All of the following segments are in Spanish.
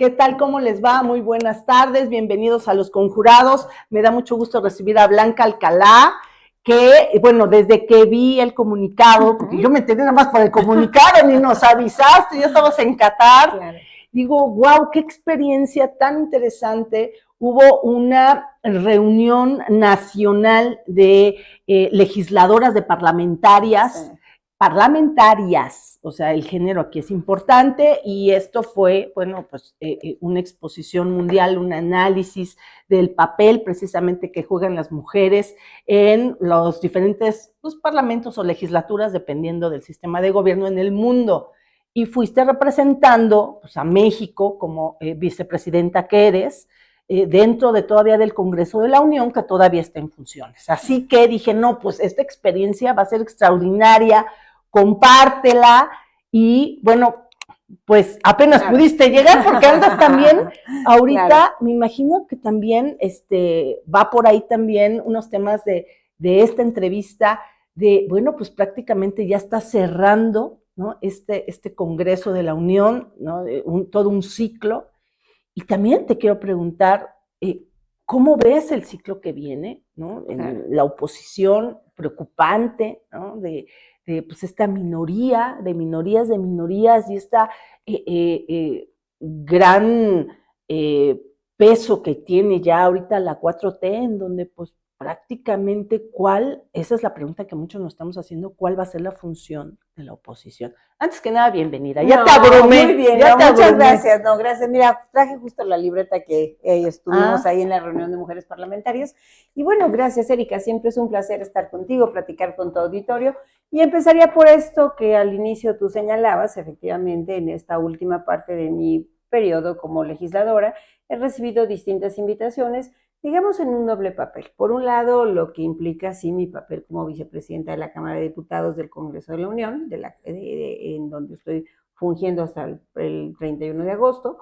¿Qué tal? ¿Cómo les va? Muy buenas tardes, bienvenidos a Los Conjurados. Me da mucho gusto recibir a Blanca Alcalá, que, bueno, desde que vi el comunicado, porque yo me enteré nada más por el comunicado, ni nos avisaste, ya estabas en Qatar. Claro. Digo, wow, qué experiencia tan interesante. Hubo una reunión nacional de legisladoras, de parlamentarias, o sea, el género aquí es importante, y esto fue, bueno, pues una exposición mundial, un análisis del papel precisamente que juegan las mujeres en los diferentes parlamentos o legislaturas, dependiendo del sistema de gobierno en el mundo. Y fuiste representando pues, a México como vicepresidenta que eres, dentro de todavía del Congreso de la Unión, que todavía está en funciones. Así que dije, no, pues esta experiencia va a ser extraordinaria, compártela, y bueno, pues apenas pudiste llegar porque andas también, ahorita me imagino que también va por ahí también unos temas de esta entrevista, de, bueno, pues prácticamente ya está cerrando, ¿no? Este Congreso de la Unión, ¿no? Todo un ciclo. Y también te quiero preguntar, ¿cómo ves el ciclo que viene, ¿no? En la oposición preocupante, ¿no? De pues esta minoría, de minorías, y esta gran peso que tiene ya ahorita la 4T, en donde pues prácticamente esa es la pregunta que muchos nos estamos haciendo, ¿cuál va a ser la función de la oposición? Antes que nada, bienvenida. Ya te abrumé. Muy bien, muchas gracias. No, gracias. Mira, traje justo la libreta que estuvimos ahí en la reunión de mujeres parlamentarias. Y bueno, gracias, Erika. Siempre es un placer estar contigo, platicar con tu auditorio. Y empezaría por esto que al inicio tú señalabas, efectivamente, en esta última parte de mi periodo como legisladora, he recibido distintas invitaciones, digamos en un doble papel. Por un lado, lo que implica sí mi papel como vicepresidenta de la Cámara de Diputados del Congreso de la Unión, en donde estoy fungiendo hasta el 31 de agosto,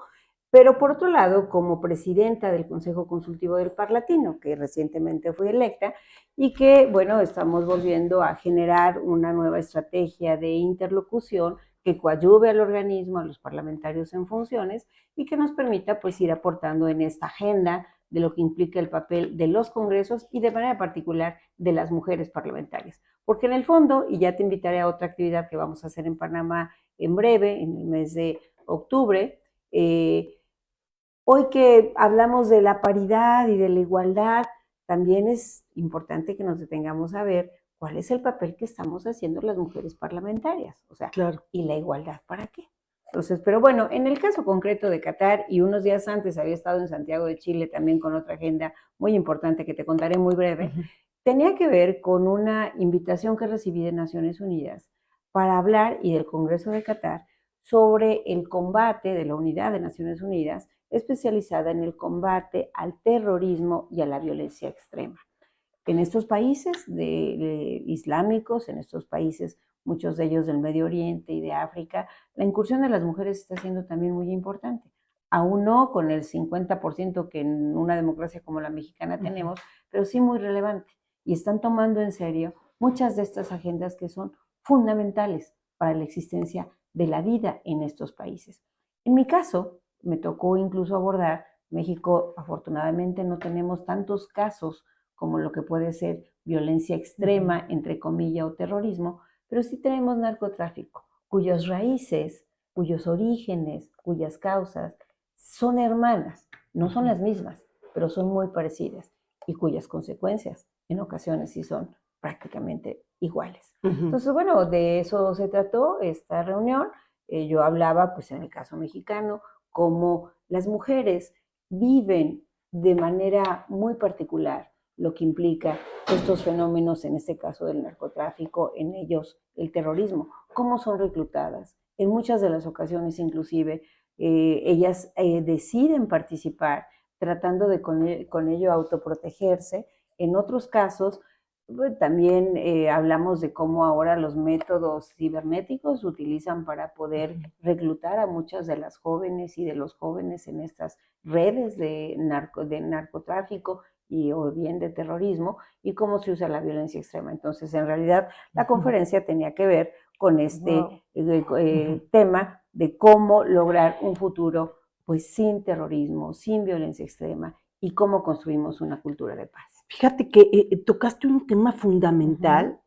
pero por otro lado, como presidenta del Consejo Consultivo del Parlatino, que recientemente fui electa, y que, bueno, estamos volviendo a generar una nueva estrategia de interlocución que coadyuve al organismo, a los parlamentarios en funciones, y que nos permita pues ir aportando en esta agenda de lo que implica el papel de los congresos y de manera particular de las mujeres parlamentarias. Porque en el fondo, y ya te invitaré a otra actividad que vamos a hacer en Panamá en breve, en el mes de octubre, hoy que hablamos de la paridad y de la igualdad, también es importante que nos detengamos a ver cuál es el papel que estamos haciendo las mujeres parlamentarias. O sea, ¿y la igualdad para qué? Entonces, pero bueno, en el caso concreto de Qatar, y unos días antes había estado en Santiago de Chile también con otra agenda muy importante que te contaré muy breve, tenía que ver con una invitación que recibí de Naciones Unidas para hablar, y del Congreso de Qatar, sobre el combate de la unidad de Naciones Unidas especializada en el combate al terrorismo y a la violencia extrema. En estos países islámicos, en estos países, muchos de ellos del Medio Oriente y de África, la incursión de las mujeres está siendo también muy importante. Aún no con el 50% que en una democracia como la mexicana tenemos, pero sí muy relevante. Y están tomando en serio muchas de estas agendas que son fundamentales para la existencia de la vida en estos países. En mi caso, me tocó incluso abordar, México afortunadamente no tenemos tantos casos como lo que puede ser violencia extrema, entre comillas, o terrorismo, pero sí tenemos narcotráfico, cuyas raíces, cuyos orígenes, cuyas causas son hermanas, no son las mismas, pero son muy parecidas, y cuyas consecuencias en ocasiones sí son prácticamente iguales. Entonces, bueno, de eso se trató esta reunión. Yo hablaba, pues en el caso mexicano, cómo las mujeres viven de manera muy particular lo que implica estos fenómenos, en este caso del narcotráfico, en ellos el terrorismo, cómo son reclutadas. En muchas de las ocasiones, inclusive, ellas deciden participar tratando de con ello autoprotegerse. En otros casos, también hablamos de cómo ahora los métodos cibernéticos se utilizan para poder reclutar a muchas de las jóvenes y de los jóvenes en estas redes de narcotráfico o bien de terrorismo, y cómo se usa la violencia extrema. Entonces, en realidad, la conferencia tenía que ver con este tema de cómo lograr un futuro pues sin terrorismo, sin violencia extrema, y cómo construimos una cultura de paz. Fíjate que tocaste un tema fundamental.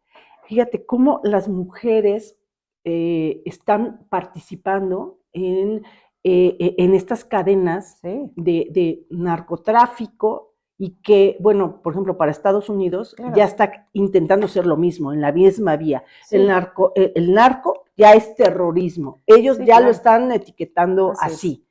Fíjate cómo las mujeres están participando en estas cadenas de narcotráfico y que, bueno, por ejemplo, para Estados Unidos ya está intentando ser lo mismo, en la misma vía. El narco ya es terrorismo. Ellos ya lo están etiquetando así.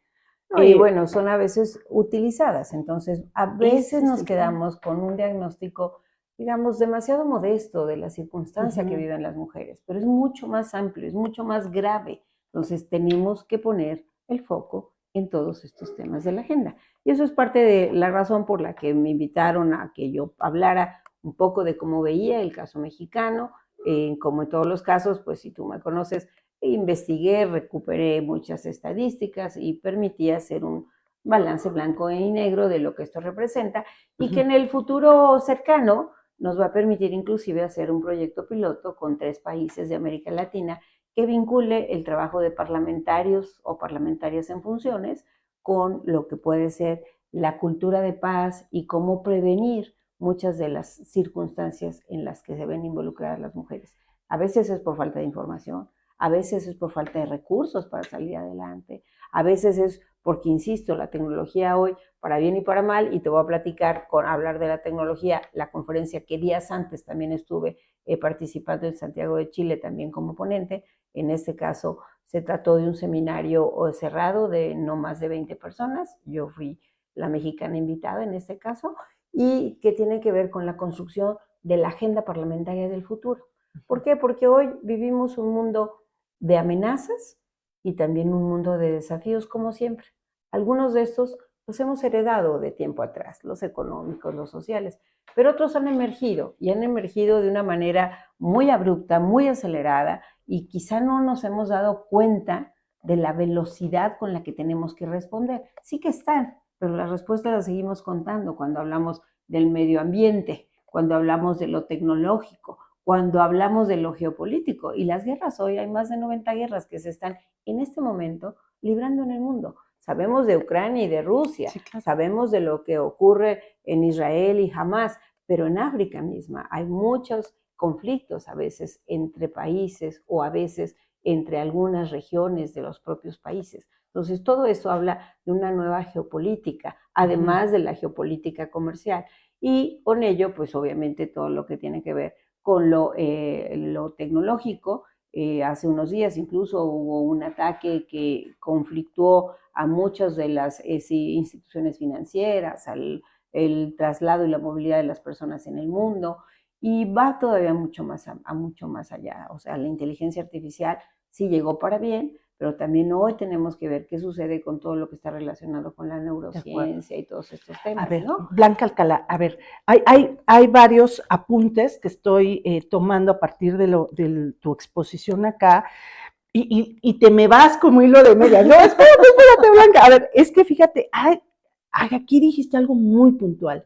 No, y bueno, son a veces utilizadas, entonces a veces nos quedamos con un diagnóstico, digamos, demasiado modesto de la circunstancia que viven las mujeres, pero es mucho más amplio, es mucho más grave. Entonces tenemos que poner el foco en todos estos temas de la agenda. Y eso es parte de la razón por la que me invitaron a que yo hablara un poco de cómo veía el caso mexicano. Como en todos los casos, pues si tú me conoces, investigué, recuperé muchas estadísticas y permití hacer un balance blanco y negro de lo que esto representa y que en el futuro cercano nos va a permitir inclusive hacer un proyecto piloto con 3 países de América Latina que vincule el trabajo de parlamentarios o parlamentarias en funciones con lo que puede ser la cultura de paz y cómo prevenir muchas de las circunstancias en las que se ven involucradas las mujeres. A veces es por falta de información, a veces es por falta de recursos para salir adelante, a veces es porque, insisto, la tecnología hoy, para bien y para mal, y te voy a platicar hablar de la tecnología, la conferencia que días antes también estuve participando en Santiago de Chile también como ponente. En este caso se trató de un seminario cerrado de no más de 20 personas, yo fui la mexicana invitada en este caso, y que tiene que ver con la construcción de la agenda parlamentaria del futuro. ¿Por qué? Porque hoy vivimos un mundo de amenazas y también un mundo de desafíos como siempre. Algunos de estos los hemos heredado de tiempo atrás, los económicos, los sociales, pero otros han emergido y han emergido de una manera muy abrupta, muy acelerada y quizá no nos hemos dado cuenta de la velocidad con la que tenemos que responder. Sí que están, pero las respuestas las seguimos contando cuando hablamos del medio ambiente, cuando hablamos de lo tecnológico, cuando hablamos de lo geopolítico. Y las guerras hoy, hay más de 90 guerras que se están en este momento librando en el mundo. Sabemos de Ucrania y de Rusia, sabemos de lo que ocurre en Israel y Hamas, pero en África misma hay muchos conflictos a veces entre países o a veces entre algunas regiones de los propios países. Entonces, todo eso habla de una nueva geopolítica, además de la geopolítica comercial. Y con ello, pues obviamente todo lo que tiene que ver con lo tecnológico. Hace unos días incluso hubo un ataque que conflictuó a muchas de las instituciones financieras, el traslado y la movilidad de las personas en el mundo, y va todavía mucho más mucho más allá. O sea, la inteligencia artificial sí llegó para bien, pero también hoy tenemos que ver qué sucede con todo lo que está relacionado con la neurociencia y todos estos temas. A ver, ¿no? Blanca Alcalá, a ver, hay varios apuntes que estoy tomando a partir de tu exposición acá, y te me vas como hilo de media. No, espérate, Blanca. A ver, es que fíjate, aquí dijiste algo muy puntual.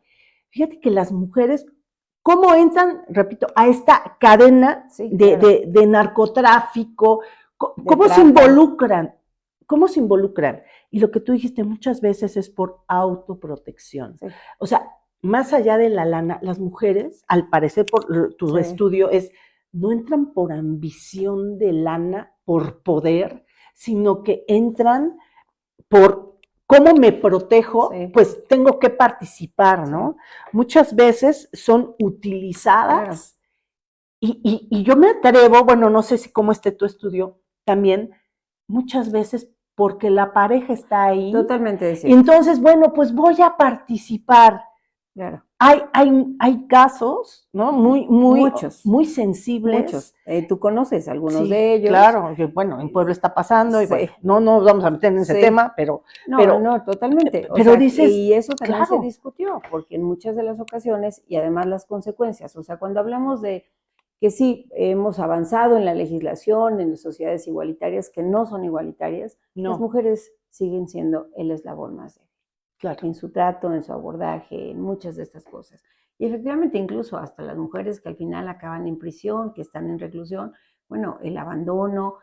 Fíjate que las mujeres, ¿cómo entran, repito, a esta cadena de narcotráfico? ¿Cómo se involucran? ¿Cómo se involucran? Y lo que tú dijiste muchas veces es por autoprotección. Sí. O sea, más allá de la lana, las mujeres, al parecer por tu estudio, no entran por ambición de lana, por poder, sino que entran por cómo me protejo, pues tengo que participar, ¿no? Muchas veces son utilizadas y yo me atrevo, bueno, no sé si cómo esté tu estudio también, muchas veces porque la pareja está ahí. Totalmente. Y entonces, bueno, pues voy a participar. Claro. Hay casos, ¿no? Muchos. Muy sensibles. Muchos. Tú conoces algunos de ellos. Claro, que bueno, en Puebla está pasando, y bueno, no nos vamos a meter en ese tema, pero... No, totalmente. Pero sea, dices... Y eso también se discutió, porque en muchas de las ocasiones, y además las consecuencias, o sea, cuando hablamos de que sí, hemos avanzado en la legislación, en las sociedades igualitarias, que no son igualitarias, las mujeres siguen siendo el eslabón más débil. Claro. En su trato, en su abordaje, en muchas de estas cosas. Y efectivamente, incluso hasta las mujeres que al final acaban en prisión, que están en reclusión, bueno, el abandono,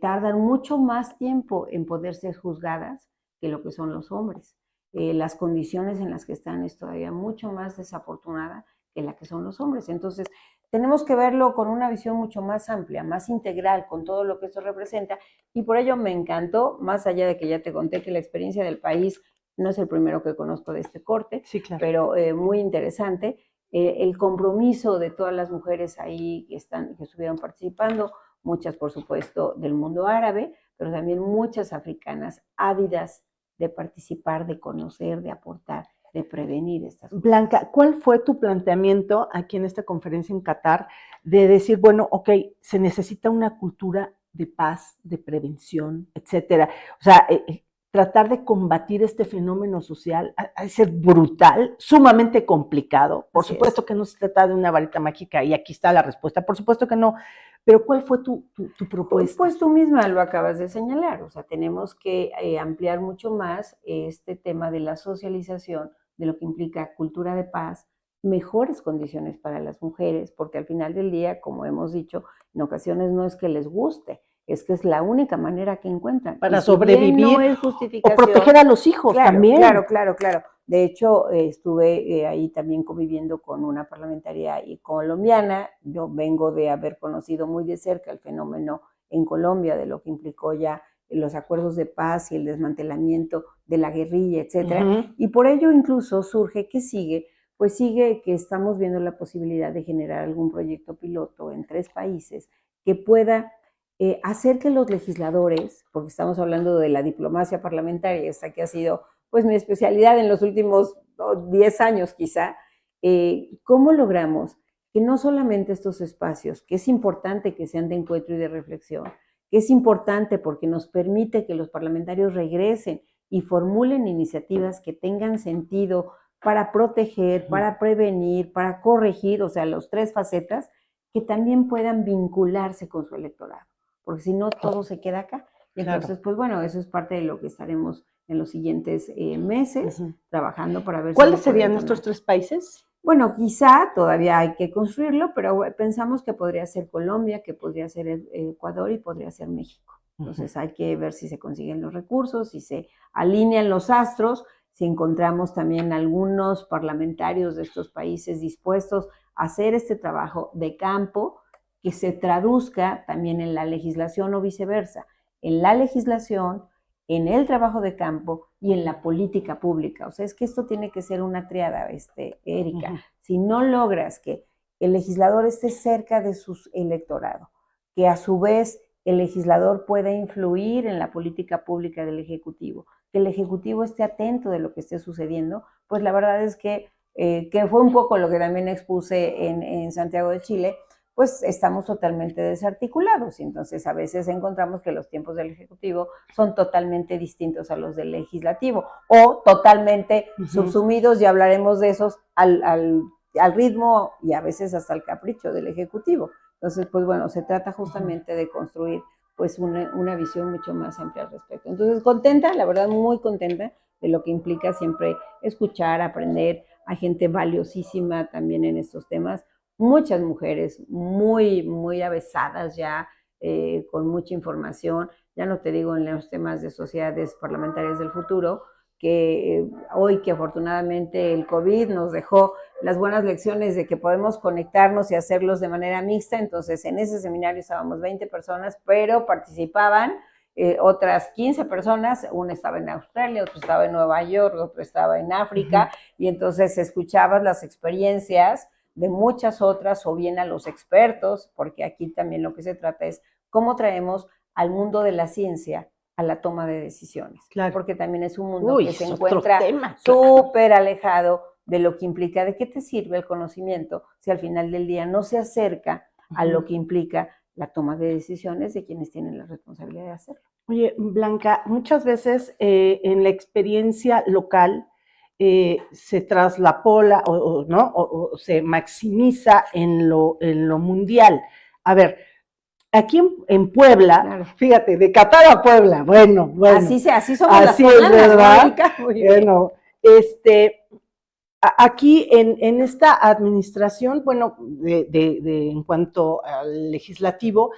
tardan mucho más tiempo en poder ser juzgadas que lo que son los hombres. Las condiciones en las que están es todavía mucho más desafortunada que la que son los hombres. Entonces, tenemos que verlo con una visión mucho más amplia, más integral, con todo lo que esto representa, y por ello me encantó, más allá de que ya te conté que la experiencia del país no es el primero que conozco de este corte, sí, claro, pero muy interesante, el compromiso de todas las mujeres ahí que estuvieron participando, muchas por supuesto del mundo árabe, pero también muchas africanas ávidas de participar, de conocer, de aportar, de prevenir estas cosas. Blanca, ¿cuál fue tu planteamiento aquí en esta conferencia en Qatar de decir, bueno, ok, se necesita una cultura de paz, de prevención, etcétera? O sea, tratar de combatir este fenómeno social ha de ser brutal, sumamente complicado. Por supuesto que no se trata de una varita mágica y aquí está la respuesta, por supuesto que no. Pero ¿cuál fue tu propuesta? Pues tú misma lo acabas de señalar, o sea, tenemos que ampliar mucho más este tema de la socialización, de lo que implica cultura de paz, mejores condiciones para las mujeres, porque al final del día, como hemos dicho, en ocasiones no es que les guste, es que es la única manera que encuentran. Para sobrevivir, no es justificación, o proteger a los hijos también. Claro. De hecho, estuve ahí también conviviendo con una parlamentaria colombiana. Yo vengo de haber conocido muy de cerca el fenómeno en Colombia, de lo que implicó ya los acuerdos de paz y el desmantelamiento de la guerrilla, etcétera. Y por ello incluso surge, ¿qué sigue? Pues sigue que estamos viendo la posibilidad de generar algún proyecto piloto en 3 países que pueda hacer que los legisladores, porque estamos hablando de la diplomacia parlamentaria, esta que ha sido pues mi especialidad en los últimos 10 años quizá, ¿cómo logramos que no solamente estos espacios, que es importante que sean de encuentro y de reflexión, que es importante porque nos permite que los parlamentarios regresen y formulen iniciativas que tengan sentido para proteger, para prevenir, para corregir, o sea, las 3 facetas, que también puedan vincularse con su electorado? Porque si no, todo se queda acá. Y entonces, pues bueno, eso es parte de lo que estaremos en los siguientes meses trabajando para ver. ¿Cuáles serían nuestros 3 países? Bueno, quizá todavía hay que construirlo, pero pensamos que podría ser Colombia, que podría ser Ecuador y podría ser México. Entonces hay que ver si se consiguen los recursos, si se alinean los astros, si encontramos también algunos parlamentarios de estos países dispuestos a hacer este trabajo de campo, que se traduzca también en la legislación o viceversa, en la legislación, en el trabajo de campo y en la política pública. O sea, es que esto tiene que ser una triada, Erika. Si no logras que el legislador esté cerca de su electorado, que a su vez el legislador pueda influir en la política pública del Ejecutivo, que el Ejecutivo esté atento de lo que esté sucediendo, pues la verdad es que fue un poco lo que también expuse en Santiago de Chile, pues estamos totalmente desarticulados y entonces a veces encontramos que los tiempos del Ejecutivo son totalmente distintos a los del Legislativo o totalmente subsumidos, ya hablaremos de esos, al ritmo y a veces hasta al capricho del Ejecutivo. Entonces, pues bueno, se trata justamente de construir pues una visión mucho más amplia al respecto. Entonces, contenta, la verdad muy contenta de lo que implica siempre escuchar, aprender a gente valiosísima también en estos temas, muchas mujeres muy avesadas ya, con mucha información, ya no te digo en los temas de sociedades parlamentarias del futuro, que hoy que afortunadamente el COVID nos dejó las buenas lecciones de que podemos conectarnos y hacerlos de manera mixta. Entonces en ese seminario estábamos 20 personas, pero participaban otras 15 personas, una estaba en Australia, otro estaba en Nueva York, otro estaba en África, y entonces escuchabas las experiencias de muchas otras o bien a los expertos, porque aquí también lo que se trata es cómo traemos al mundo de la ciencia a la toma de decisiones, porque también es un mundo que se encuentra súper alejado de lo que implica, de qué te sirve el conocimiento si al final del día no se acerca a lo que implica la toma de decisiones de quienes tienen la responsabilidad de hacerlo. Oye, Blanca, muchas veces en la experiencia local se traslapola ¿no? o se maximiza en lo mundial. A ver, aquí en Puebla, fíjate, de Qatar a Puebla, bueno. Así somos así las poblanas, es, ¿verdad? Bueno, aquí en esta administración, bueno, en cuanto al legislativo,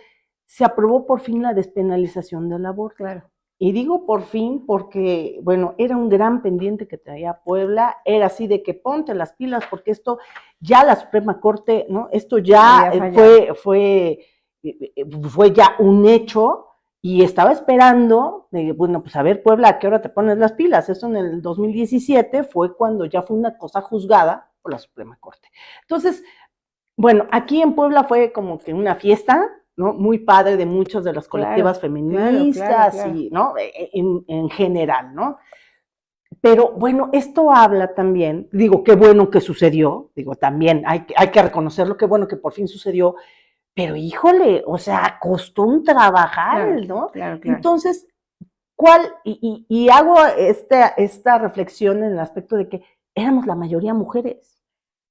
se aprobó por fin la despenalización del aborto. Claro. Y digo por fin porque, bueno, era un gran pendiente que traía Puebla, era así de que ponte las pilas porque esto ya la Suprema Corte, ¿no? Esto ya fue ya un hecho y estaba esperando, bueno, pues a ver Puebla, ¿a qué hora te pones las pilas? Eso en el 2017 fue cuando ya fue una cosa juzgada por la Suprema Corte. Entonces, bueno, aquí en Puebla fue como que una fiesta, ¿no? Muy padre de muchas de las colectivas feministas claro. Y, ¿no? En general, ¿no? Pero bueno, esto habla también, digo, qué bueno que sucedió, digo, también hay que reconocerlo, qué bueno que por fin sucedió, pero híjole, o sea, costó un trabajar, ¿no? Claro. Entonces, y hago esta reflexión en el aspecto de que éramos la mayoría mujeres.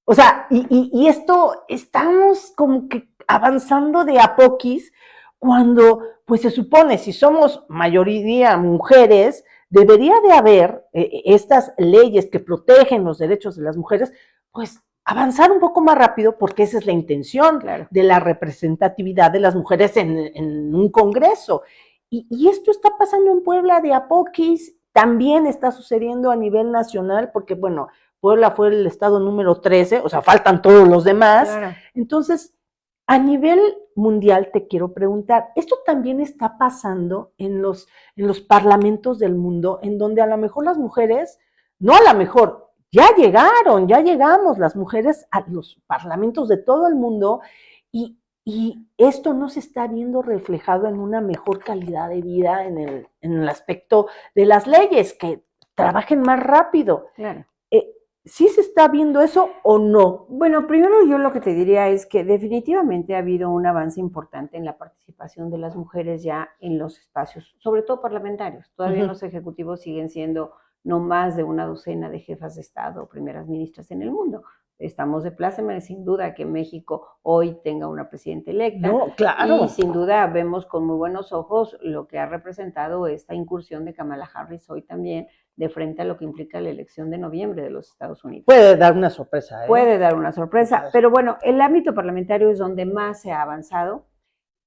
O sea, y esto estamos como que avanzando de a poquis cuando, pues se supone, si somos mayoría mujeres, debería de haber estas leyes que protegen los derechos de las mujeres, pues avanzar un poco más rápido porque esa es la intención de la representatividad de las mujeres en un congreso. Y esto está pasando en Puebla de a poquis, también está sucediendo a nivel nacional porque, bueno, Puebla fue el estado número 13, o sea, faltan todos los demás. Claro. Entonces, a nivel mundial te quiero preguntar, ¿esto también está pasando en los parlamentos del mundo, en donde a lo mejor las mujeres, no a lo mejor, ya llegamos las mujeres a los parlamentos de todo el mundo y esto no se está viendo reflejado en una mejor calidad de vida en el aspecto de las leyes, que trabajen más rápido? Claro. ¿Sí se está viendo eso o no? Bueno, primero yo lo que te diría es que definitivamente ha habido un avance importante en la participación de las mujeres ya en los espacios, sobre todo parlamentarios. Todavía los ejecutivos siguen siendo no más de una docena de jefas de Estado o primeras ministras en el mundo. Estamos de pláceme, sin duda, que México hoy tenga una presidenta electa. No, claro. Y sin duda vemos con muy buenos ojos lo que ha representado esta incursión de Kamala Harris hoy también, de frente a lo que implica la elección de noviembre de los Estados Unidos. Puede dar una sorpresa, ¿eh? Puede dar una sorpresa, pero bueno, el ámbito parlamentario es donde más se ha avanzado.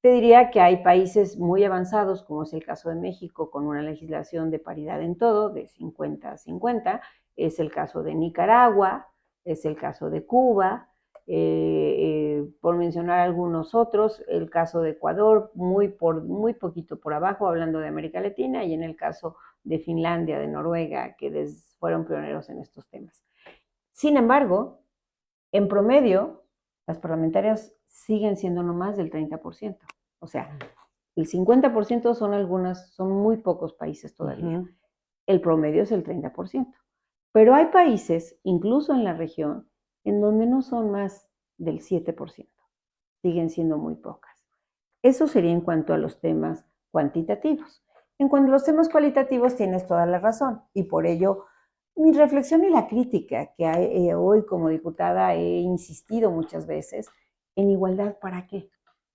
Te diría que hay países muy avanzados, como es el caso de México, con una legislación de paridad en todo, de 50-50, es el caso de Nicaragua, es el caso de Cuba, por mencionar algunos otros, el caso de Ecuador, muy poquito por abajo, hablando de América Latina, y en el caso de Finlandia, de Noruega, que fueron pioneros en estos temas. Sin embargo, en promedio, las parlamentarias siguen siendo no más del 30%. O sea, el 50% son muy pocos países todavía. El promedio es el 30%. Pero hay países, incluso en la región, en donde no son más del 7%. Siguen siendo muy pocas. Eso sería en cuanto a los temas cuantitativos. En cuanto a los temas cualitativos, tienes toda la razón. Y por ello, mi reflexión y la crítica que hoy como diputada he insistido muchas veces en igualdad, ¿para qué?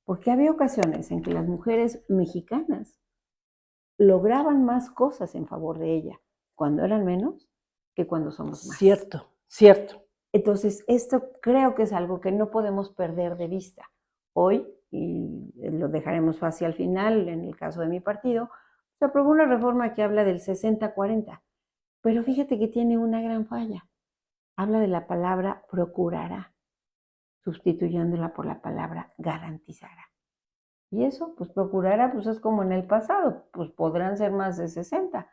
Porque había ocasiones en que las mujeres mexicanas lograban más cosas en favor de ella cuando eran menos que cuando somos más. Cierto. Entonces, esto creo que es algo que no podemos perder de vista. Hoy, y lo dejaremos hacia el final, en el caso de mi partido, se aprobó una reforma que habla del 60-40, pero fíjate que tiene una gran falla. Habla de la palabra procurará, sustituyéndola por la palabra garantizará. Y eso, pues procurará, pues es como en el pasado, pues podrán ser más de 60,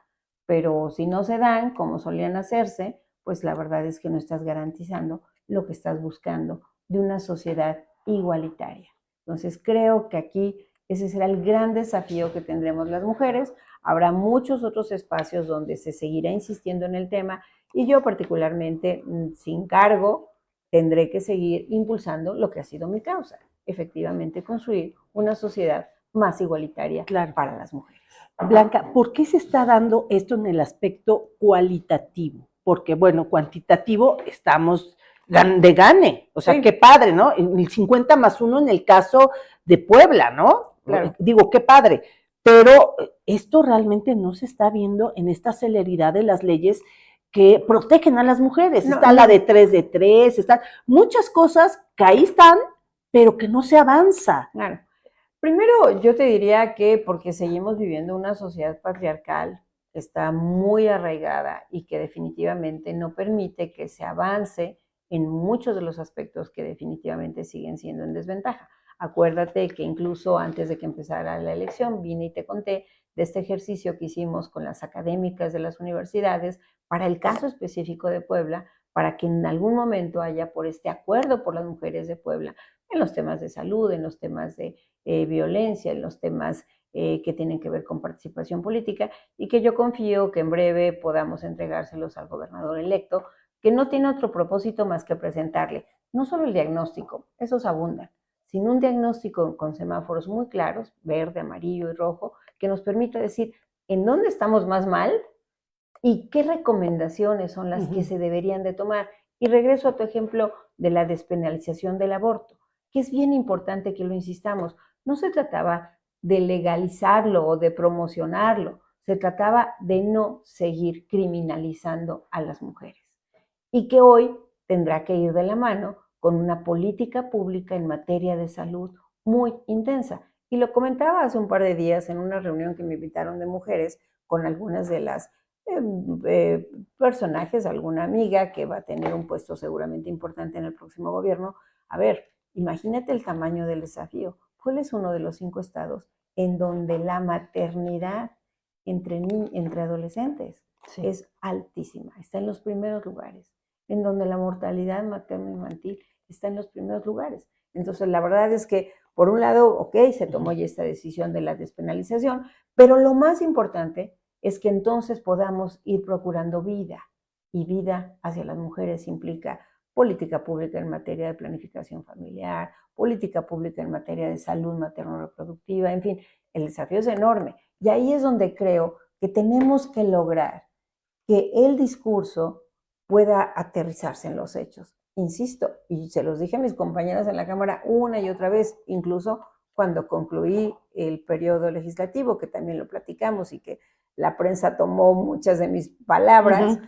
pero si no se dan, como solían hacerse, pues la verdad es que no estás garantizando lo que estás buscando de una sociedad igualitaria. Entonces creo que aquí ese será el gran desafío que tendremos las mujeres. Habrá muchos otros espacios donde se seguirá insistiendo en el tema y yo particularmente, sin cargo, tendré que seguir impulsando lo que ha sido mi causa, efectivamente construir una sociedad más igualitaria para las mujeres. Blanca, ¿por qué se está dando esto en el aspecto cualitativo? Porque, bueno, cuantitativo estamos de gane, o sea, qué padre, ¿no? El 50+1 en el caso de Puebla, ¿no? Claro. Digo, qué padre, pero esto realmente no se está viendo en esta celeridad de las leyes que protegen a las mujeres. Está la de 3 de 3, están muchas cosas que ahí están, pero que no se avanza. Claro. Primero, yo te diría que porque seguimos viviendo una sociedad patriarcal que está muy arraigada y que definitivamente no permite que se avance en muchos de los aspectos que definitivamente siguen siendo en desventaja. Acuérdate que incluso antes de que empezara la elección vine y te conté de este ejercicio que hicimos con las académicas de las universidades para el caso específico de Puebla, para que en algún momento haya por este acuerdo por las mujeres de Puebla en los temas de salud, en los temas de violencia, en los temas que tienen que ver con participación política, y que yo confío que en breve podamos entregárselos al gobernador electo, que no tiene otro propósito más que presentarle no solo el diagnóstico, esos abundan, sino un diagnóstico con semáforos muy claros, verde, amarillo y rojo, que nos permita decir en dónde estamos más mal y qué recomendaciones son las que se deberían de tomar. Y regreso a tu ejemplo de la despenalización del aborto, que es bien importante que lo insistamos. No se trataba de legalizarlo o de promocionarlo, se trataba de no seguir criminalizando a las mujeres. Y que hoy tendrá que ir de la mano con una política pública en materia de salud muy intensa. Y lo comentaba hace un par de días en una reunión que me invitaron de mujeres con algunas de las personajes, alguna amiga que va a tener un puesto seguramente importante en el próximo gobierno. A ver, imagínate el tamaño del desafío. Puebla es uno de los 5 estados en donde la maternidad entre adolescentes es altísima, está en los primeros lugares, en donde la mortalidad materno-infantil está en los primeros lugares. Entonces, la verdad es que, por un lado, ok, se tomó ya esta decisión de la despenalización, pero lo más importante es que entonces podamos ir procurando vida, y vida hacia las mujeres implica política pública en materia de planificación familiar, política pública en materia de salud materno-reproductiva, en fin, el desafío es enorme. Y ahí es donde creo que tenemos que lograr que el discurso pueda aterrizarse en los hechos. Insisto, y se los dije a mis compañeras en la Cámara una y otra vez, incluso cuando concluí el periodo legislativo, que también lo platicamos y que la prensa tomó muchas de mis palabras,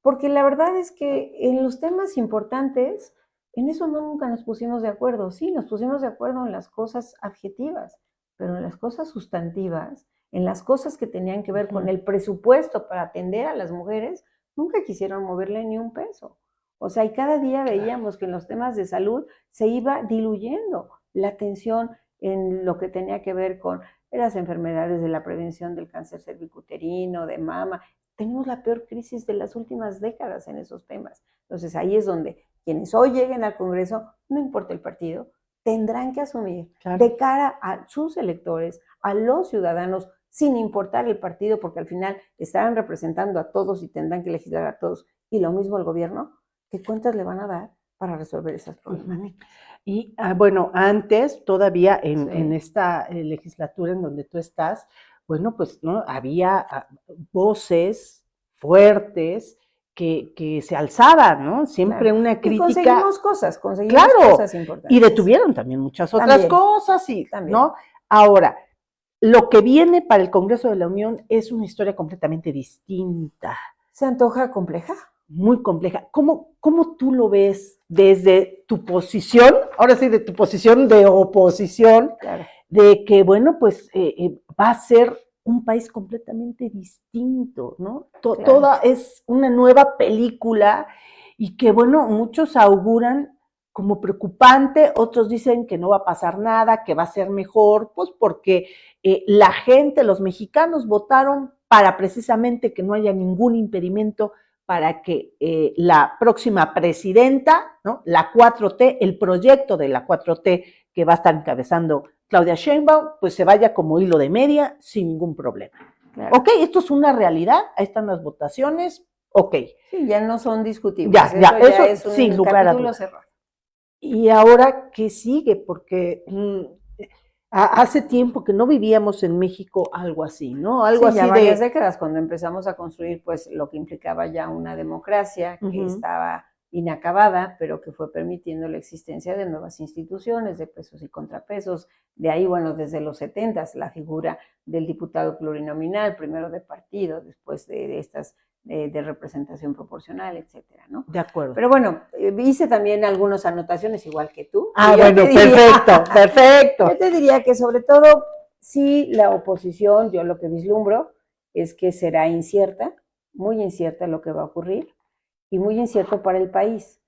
porque la verdad es que en los temas importantes, en eso nunca nos pusimos de acuerdo. Sí, nos pusimos de acuerdo en las cosas adjetivas, pero en las cosas sustantivas, en las cosas que tenían que ver con el presupuesto para atender a las mujeres, nunca quisieron moverle ni un peso. O sea, y cada día veíamos que en los temas de salud se iba diluyendo la atención en lo que tenía que ver con las enfermedades de la prevención del cáncer cervicuterino, de mama. Tenemos la peor crisis de las últimas décadas en esos temas. Entonces ahí es donde quienes hoy lleguen al Congreso, no importa el partido, tendrán que asumir de cara a sus electores, a los ciudadanos, sin importar el partido, porque al final estarán representando a todos y tendrán que legislar a todos. Y lo mismo el gobierno, ¿qué cuentas le van a dar para resolver esas problemáticas? Y bueno, antes, todavía en esta legislatura en donde tú estás, bueno, pues no había voces fuertes que se alzaban, ¿no? Siempre una crítica. Y conseguimos cosas importantes. Y detuvieron también muchas otras cosas, ¿no? Ahora, lo que viene para el Congreso de la Unión es una historia completamente distinta. ¿Se antoja compleja? Muy compleja. ¿Cómo tú lo ves desde tu posición, ahora sí, de tu posición de oposición, de que, bueno, pues va a ser un país completamente distinto, ¿no? Toda es una nueva película y que, bueno, muchos auguran como preocupante, otros dicen que no va a pasar nada, que va a ser mejor, pues porque la gente, los mexicanos votaron para precisamente que no haya ningún impedimento para que la próxima presidenta, ¿no? La 4T, el proyecto de la 4T que va a estar encabezando Claudia Sheinbaum, pues se vaya como hilo de media sin ningún problema. Ok, esto es una realidad, ahí están las votaciones, ok. Sí, ya no son discutibles. Ya, eso es un sin lugar a dudas. Y ahora, ¿qué sigue? Porque hace tiempo que no vivíamos en México algo así, ¿no? Algo así ya varias décadas, cuando empezamos a construir, pues, lo que implicaba ya una democracia que estaba inacabada, pero que fue permitiendo la existencia de nuevas instituciones, de pesos y contrapesos. De ahí, bueno, desde los 70s, la figura del diputado plurinominal, primero de partido, después de estas de representación proporcional, etcétera, ¿no? De acuerdo. Pero bueno, hice también algunas anotaciones igual que tú. Bueno, perfecto. Yo te diría que sobre todo, sí, la oposición, yo lo que vislumbro es que será incierta, muy incierta lo que va a ocurrir y muy incierto para el país.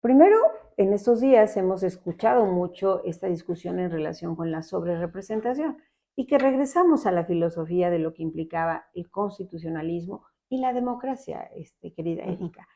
Primero, en estos días hemos escuchado mucho esta discusión en relación con la sobrerepresentación y que regresamos a la filosofía de lo que implicaba el constitucionalismo y la democracia, querida Erika.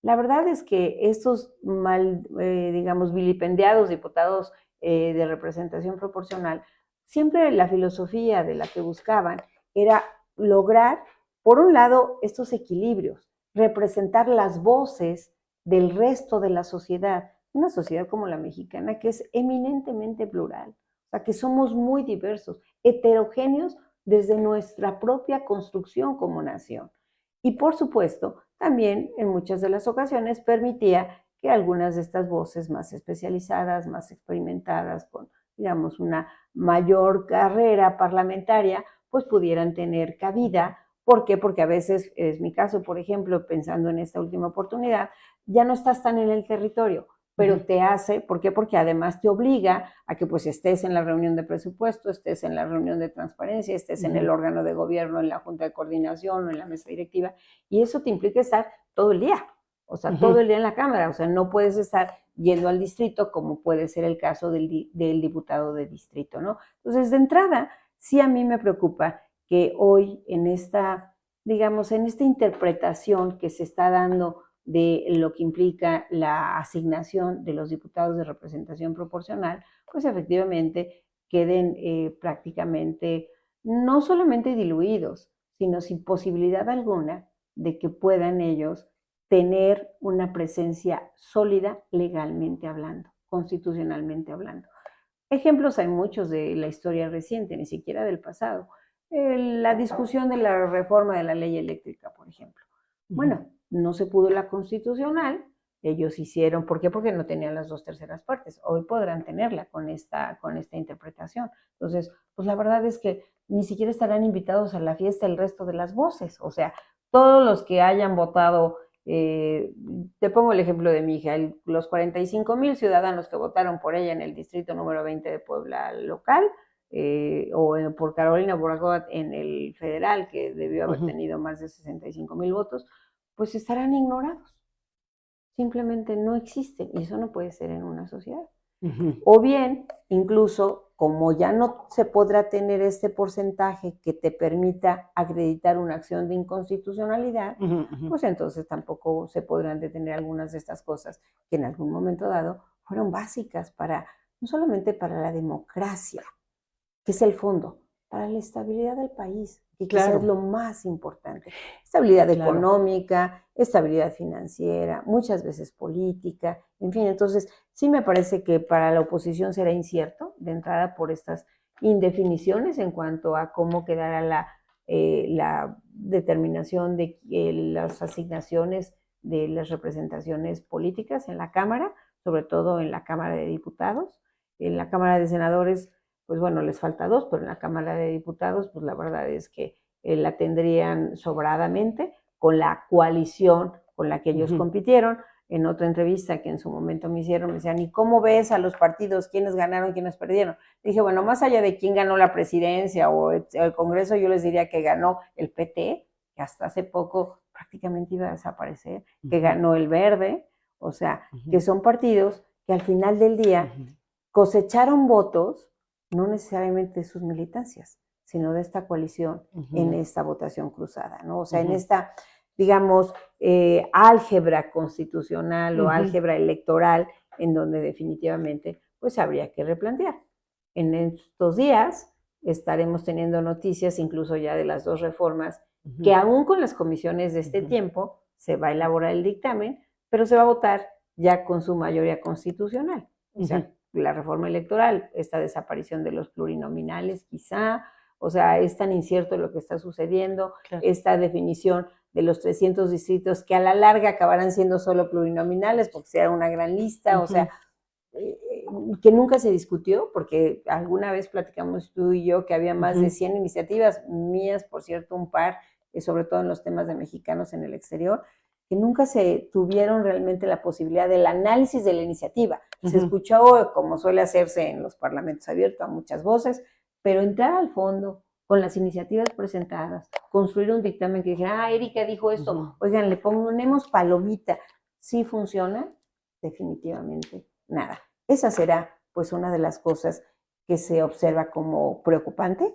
La verdad es que estos digamos, vilipendiados diputados de representación proporcional, siempre la filosofía de la que buscaban era lograr, por un lado, estos equilibrios, representar las voces del resto de la sociedad, una sociedad como la mexicana que es eminentemente plural, o sea, que somos muy diversos, heterogéneos desde nuestra propia construcción como nación. Y por supuesto, también en muchas de las ocasiones permitía que algunas de estas voces más especializadas, más experimentadas, con, digamos, una mayor carrera parlamentaria, pues pudieran tener cabida. ¿Por qué? Porque a veces, es mi caso, por ejemplo, pensando en esta última oportunidad, ya no estás tan en el territorio, pero te hace, ¿por qué? Porque además te obliga a que pues estés en la reunión de presupuesto, estés en la reunión de transparencia, estés en el órgano de gobierno, en la junta de coordinación o en la mesa directiva, y eso te implica estar todo el día, o sea, todo el día en la Cámara, o sea, no puedes estar yendo al distrito como puede ser el caso del diputado de distrito, ¿no? Entonces, de entrada, sí a mí me preocupa que hoy en esta, digamos, en esta interpretación que se está dando de lo que implica la asignación de los diputados de representación proporcional, pues efectivamente queden prácticamente no solamente diluidos, sino sin posibilidad alguna de que puedan ellos tener una presencia sólida legalmente hablando, constitucionalmente hablando. Ejemplos hay muchos de la historia reciente, ni siquiera del pasado. La discusión de la reforma de la ley eléctrica, por ejemplo. Bueno, no se pudo la constitucional, ellos hicieron, ¿por qué? Porque no tenían las 2/3 partes. Hoy podrán tenerla con esta interpretación. Entonces, pues la verdad es que ni siquiera estarán invitados a la fiesta el resto de las voces. O sea, todos los que hayan votado, te pongo el ejemplo de mi hija, los 45,000 ciudadanos que votaron por ella en el distrito número 20 de Puebla local, o por Carolina Borragot en el federal, que debió haber tenido más de 65,000 votos, pues estarán ignorados. Simplemente no existen, y eso no puede ser en una sociedad. O bien, incluso, como ya no se podrá tener este porcentaje que te permita acreditar una acción de inconstitucionalidad, pues entonces tampoco se podrán detener algunas de estas cosas que en algún momento dado fueron básicas para, no solamente para la democracia, que es el fondo, para la estabilidad del país, que quizás es lo más importante. Estabilidad económica, estabilidad financiera, muchas veces política, en fin. Entonces, sí me parece que para la oposición será incierto, de entrada por estas indefiniciones en cuanto a cómo quedará la determinación de las asignaciones de las representaciones políticas en la Cámara, sobre todo en la Cámara de Diputados. En la Cámara de Senadores, pues bueno, les falta 2, pero en la Cámara de Diputados, pues la verdad es que la tendrían sobradamente con la coalición con la que ellos compitieron. En otra entrevista que en su momento me hicieron, me decían, ¿y cómo ves a los partidos? ¿Quiénes ganaron, quiénes perdieron? Dije, bueno, más allá de quién ganó la presidencia o el Congreso, yo les diría que ganó el PT, que hasta hace poco prácticamente iba a desaparecer, que ganó el Verde, o sea, que son partidos que al final del día cosecharon votos, no necesariamente de sus militancias, sino de esta coalición en esta votación cruzada, ¿no? O sea, en esta, digamos, álgebra constitucional o álgebra electoral, en donde definitivamente, pues habría que replantear. En estos días estaremos teniendo noticias incluso ya de las 2 reformas, que aún con las comisiones de este tiempo se va a elaborar el dictamen, pero se va a votar ya con su mayoría constitucional. O sea, la reforma electoral, esta desaparición de los plurinominales quizá, o sea, es tan incierto lo que está sucediendo, esta definición de los 300 distritos que a la larga acabarán siendo solo plurinominales porque será una gran lista, o sea, que nunca se discutió, porque alguna vez platicamos tú y yo que había más de 100 iniciativas mías, por cierto, un par sobre todo en los temas de mexicanos en el exterior, que nunca se tuvieron realmente la posibilidad del análisis de la iniciativa. Se escuchó, como suele hacerse en los parlamentos abiertos, a muchas voces, pero entrar al fondo con las iniciativas presentadas, construir un dictamen que dijera, Erika dijo esto, oigan, le ponemos palomita, ¿sí funciona? Definitivamente nada. Esa será pues una de las cosas que se observa como preocupante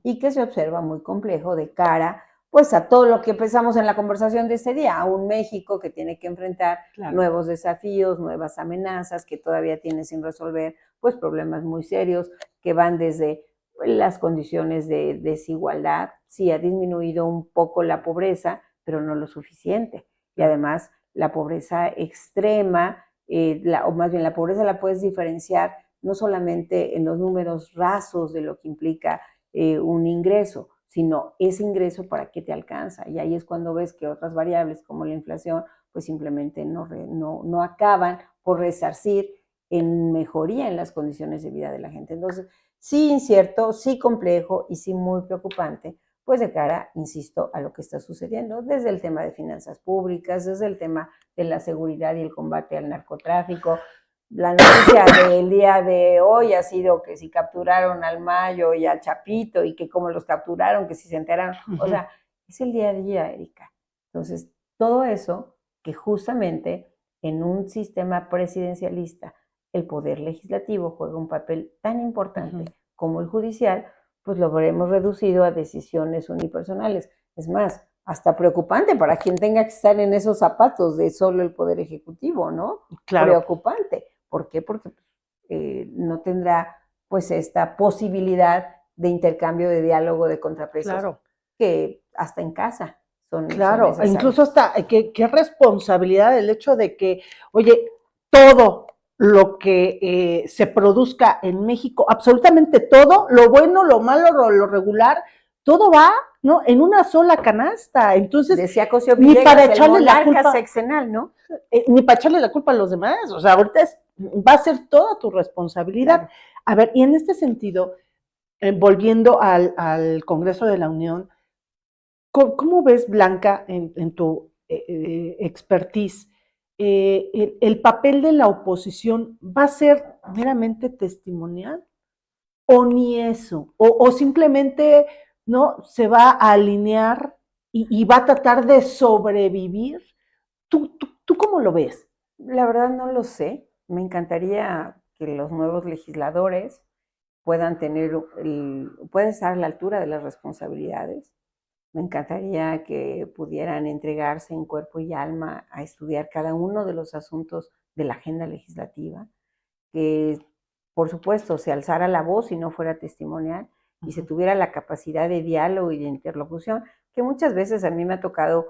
y que se observa muy complejo de cara pues a todo lo que empezamos en la conversación de este día, a un México que tiene que enfrentar nuevos desafíos, nuevas amenazas, que todavía tiene sin resolver pues problemas muy serios que van desde las condiciones de desigualdad. Sí, ha disminuido un poco la pobreza, pero no lo suficiente. Y además la pobreza extrema, o más bien la pobreza la puedes diferenciar no solamente en los números rasos de lo que implica un ingreso, sino ese ingreso para qué te alcanza. Y ahí es cuando ves que otras variables como la inflación, pues simplemente no acaban por resarcir en mejoría en las condiciones de vida de la gente. Entonces, sí incierto, sí complejo y sí muy preocupante, pues de cara, insisto, a lo que está sucediendo, desde el tema de finanzas públicas, desde el tema de la seguridad y el combate al narcotráfico. La noticia del día de hoy ha sido que si capturaron al Mayo y al Chapito y que cómo los capturaron, que si se enteraron, o sea, es el día a día, Erika. Entonces, todo eso que justamente en un sistema presidencialista el poder legislativo juega un papel tan importante como el judicial, pues lo veremos reducido a decisiones unipersonales. Es más, hasta preocupante para quien tenga que estar en esos zapatos de solo el poder ejecutivo, ¿no? Claro. Preocupante. ¿Por qué? Porque no tendrá pues esta posibilidad de intercambio, de diálogo, de contrapesos, que hasta en casa son necesarios. Incluso hasta qué responsabilidad el hecho de que, oye, todo lo que se produzca en México, absolutamente todo, lo bueno, lo malo, lo regular, todo va, ¿no? En una sola canasta. Entonces, decía Cosío Villegas, ni para echarle la culpa sexenal, ¿no? Ni para echarle la culpa a los demás. O sea, ahorita va a ser toda tu responsabilidad. Claro. A ver, y en este sentido, volviendo al Congreso de la Unión, ¿cómo ves, Blanca, en tu expertise, el papel de la oposición va a ser meramente testimonial? ¿O ni eso? ¿O simplemente no se va a alinear y va a tratar de sobrevivir? ¿Tú cómo lo ves? La verdad no lo sé. Me encantaría que los nuevos legisladores puedan estar a la altura de las responsabilidades. Me encantaría que pudieran entregarse en cuerpo y alma a estudiar cada uno de los asuntos de la agenda legislativa, que por supuesto se alzara la voz y no fuera testimonial, y se tuviera la capacidad de diálogo y de interlocución, que muchas veces a mí me ha tocado,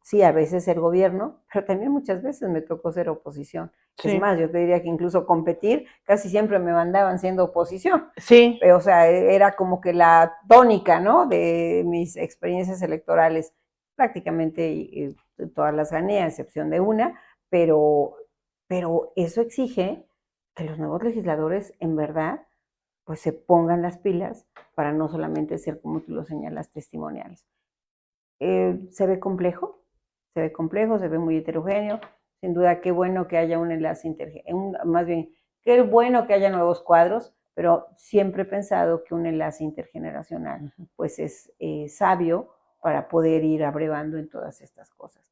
sí, a veces ser gobierno, pero también muchas veces me tocó ser oposición. Sí. Es más, yo te diría que incluso competir, casi siempre me mandaban siendo oposición. Sí. O sea, era como que la tónica, ¿no?, de mis experiencias electorales. Prácticamente todas las gané, a excepción de una, pero eso exige que los nuevos legisladores, en verdad, pues se pongan las pilas para no solamente ser, como tú lo señalas, testimoniales. Se ve complejo, se ve muy heterogéneo. Sin duda, qué bueno que haya un enlace más bien, qué bueno que haya nuevos cuadros, pero siempre he pensado que un enlace intergeneracional pues es sabio para poder ir abrevando en todas estas cosas.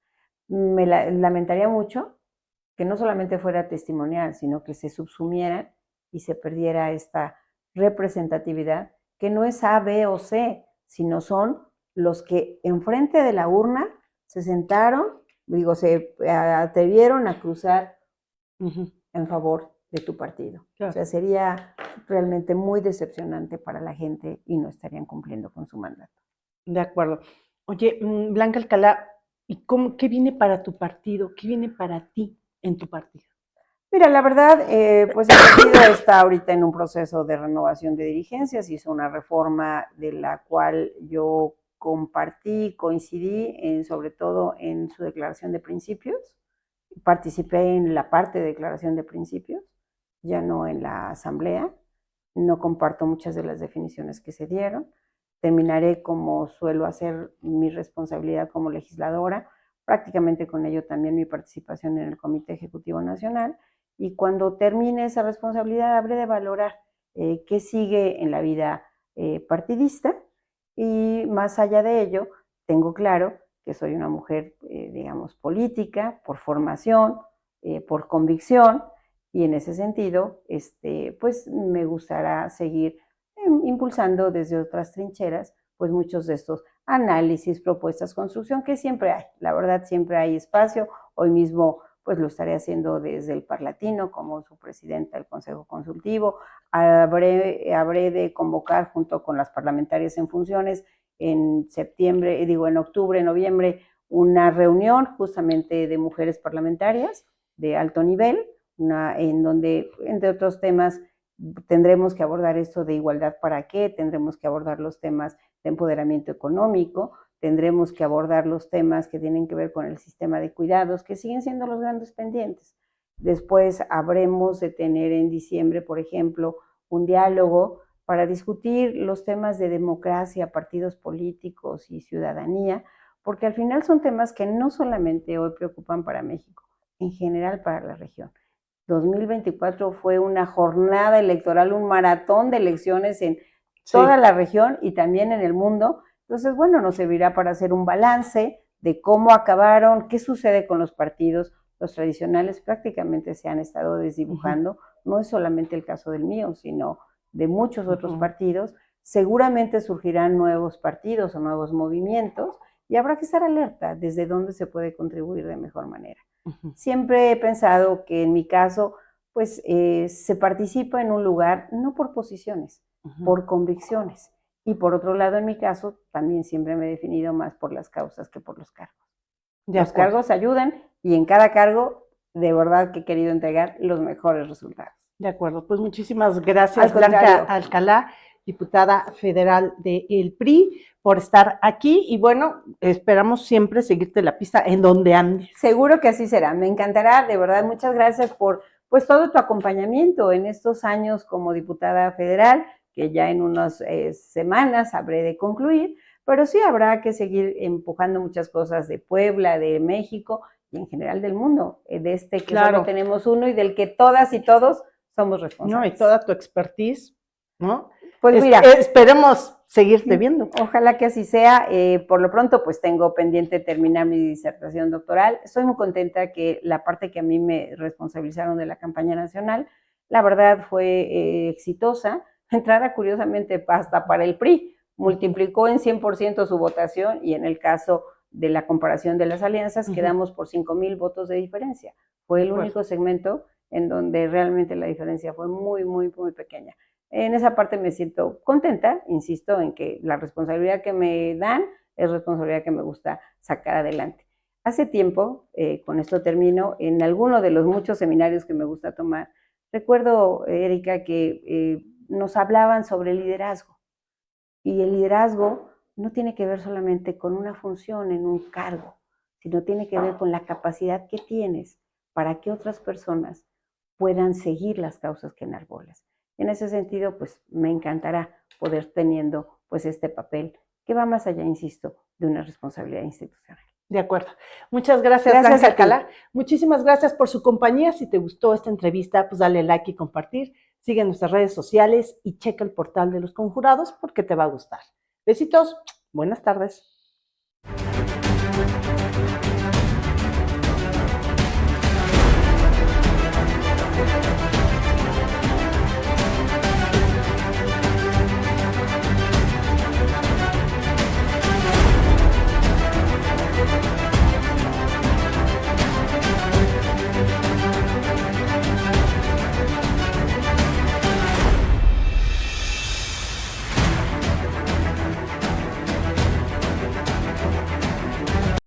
Me lamentaría mucho que no solamente fuera testimonial, sino que se subsumieran y se perdiera esta representatividad, que no es A, B o C, sino son los que enfrente de la urna se sentaron, se atrevieron a cruzar en favor de tu partido. Claro. O sea, sería realmente muy decepcionante para la gente y no estarían cumpliendo con su mandato. De acuerdo. Oye, Blanca Alcalá, ¿y qué viene para tu partido? ¿Qué viene para ti en tu partido? Mira, la verdad, pues el partido está ahorita en un proceso de renovación de dirigencias, hizo una reforma de la cual yo compartí, coincidí, sobre todo en su declaración de principios, participé en la parte de declaración de principios, ya no en la asamblea, no comparto muchas de las definiciones que se dieron, terminaré como suelo hacer mi responsabilidad como legisladora, prácticamente con ello también mi participación en el Comité Ejecutivo Nacional, y cuando termine esa responsabilidad habré de valorar qué sigue en la vida partidista, y más allá de ello, tengo claro que soy una mujer, digamos, política, por formación, por convicción, y en ese sentido, pues me gustará seguir impulsando desde otras trincheras, pues muchos de estos análisis, propuestas, construcción, que siempre hay, la verdad siempre hay espacio. Hoy mismo pues lo estaré haciendo desde el Parlatino como su presidenta del Consejo Consultivo. Habré de convocar junto con las parlamentarias en funciones en en octubre, noviembre, una reunión justamente de mujeres parlamentarias de alto nivel, en donde, entre otros temas, tendremos que abordar esto de igualdad para qué, tendremos que abordar los temas de empoderamiento económico, tendremos que abordar los temas que tienen que ver con el sistema de cuidados, que siguen siendo los grandes pendientes. Después habremos de tener en diciembre, por ejemplo, un diálogo para discutir los temas de democracia, partidos políticos y ciudadanía, porque al final son temas que no solamente hoy preocupan para México, en general para la región. 2024 fue una jornada electoral, un maratón de elecciones en toda la región y también en el mundo. Entonces, bueno, nos servirá para hacer un balance de cómo acabaron, qué sucede con los partidos. Los tradicionales prácticamente se han estado desdibujando. No es solamente el caso del mío, sino de muchos otros partidos. Seguramente surgirán nuevos partidos o nuevos movimientos y habrá que estar alerta desde dónde se puede contribuir de mejor manera. Siempre he pensado que en mi caso, pues se participa en un lugar no por posiciones, por convicciones. Y por otro lado, en mi caso, también siempre me he definido más por las causas que por los cargos. Los cargos ayudan y en cada cargo, de verdad que he querido entregar los mejores resultados. De acuerdo, pues muchísimas gracias, Blanca Alcalá, diputada federal del PRI, por estar aquí, y bueno, esperamos siempre seguirte la pista en donde andes. Seguro que así será, me encantará, de verdad, muchas gracias por pues todo tu acompañamiento en estos años como diputada federal, que ya en unas semanas habré de concluir, pero sí habrá que seguir empujando muchas cosas de Puebla, de México y en general del mundo, de que solo tenemos uno y del que todas y todos somos responsables. No, y toda tu expertise, ¿no? Pues mira, esperemos seguirte viendo. Ojalá que así sea. Por lo pronto, pues tengo pendiente terminar mi disertación doctoral. Estoy muy contenta que la parte que a mí me responsabilizaron de la campaña nacional, la verdad fue exitosa. Entrada, curiosamente, hasta para el PRI, multiplicó en 100% su votación, y en el caso de la comparación de las alianzas, quedamos por 5,000 votos de diferencia. Fue el único segmento en donde realmente la diferencia fue muy, muy, muy pequeña. En esa parte me siento contenta, insisto en que la responsabilidad que me dan es responsabilidad que me gusta sacar adelante. Hace tiempo, con esto termino, en alguno de los muchos seminarios que me gusta tomar, recuerdo, Erika, que nos hablaban sobre liderazgo. Y el liderazgo no tiene que ver solamente con una función en un cargo, sino tiene que ver con la capacidad que tienes para que otras personas puedan seguir las causas que enarbolas. En ese sentido, pues me encantará poder teniendo pues este papel que va más allá, insisto, de una responsabilidad institucional. De acuerdo. Muchas gracias, Blanca Alcalá. Muchísimas gracias por su compañía. Si te gustó esta entrevista, pues dale like y compartir. Sigue nuestras redes sociales y checa el portal de Los Conjurados porque te va a gustar. Besitos. Buenas tardes.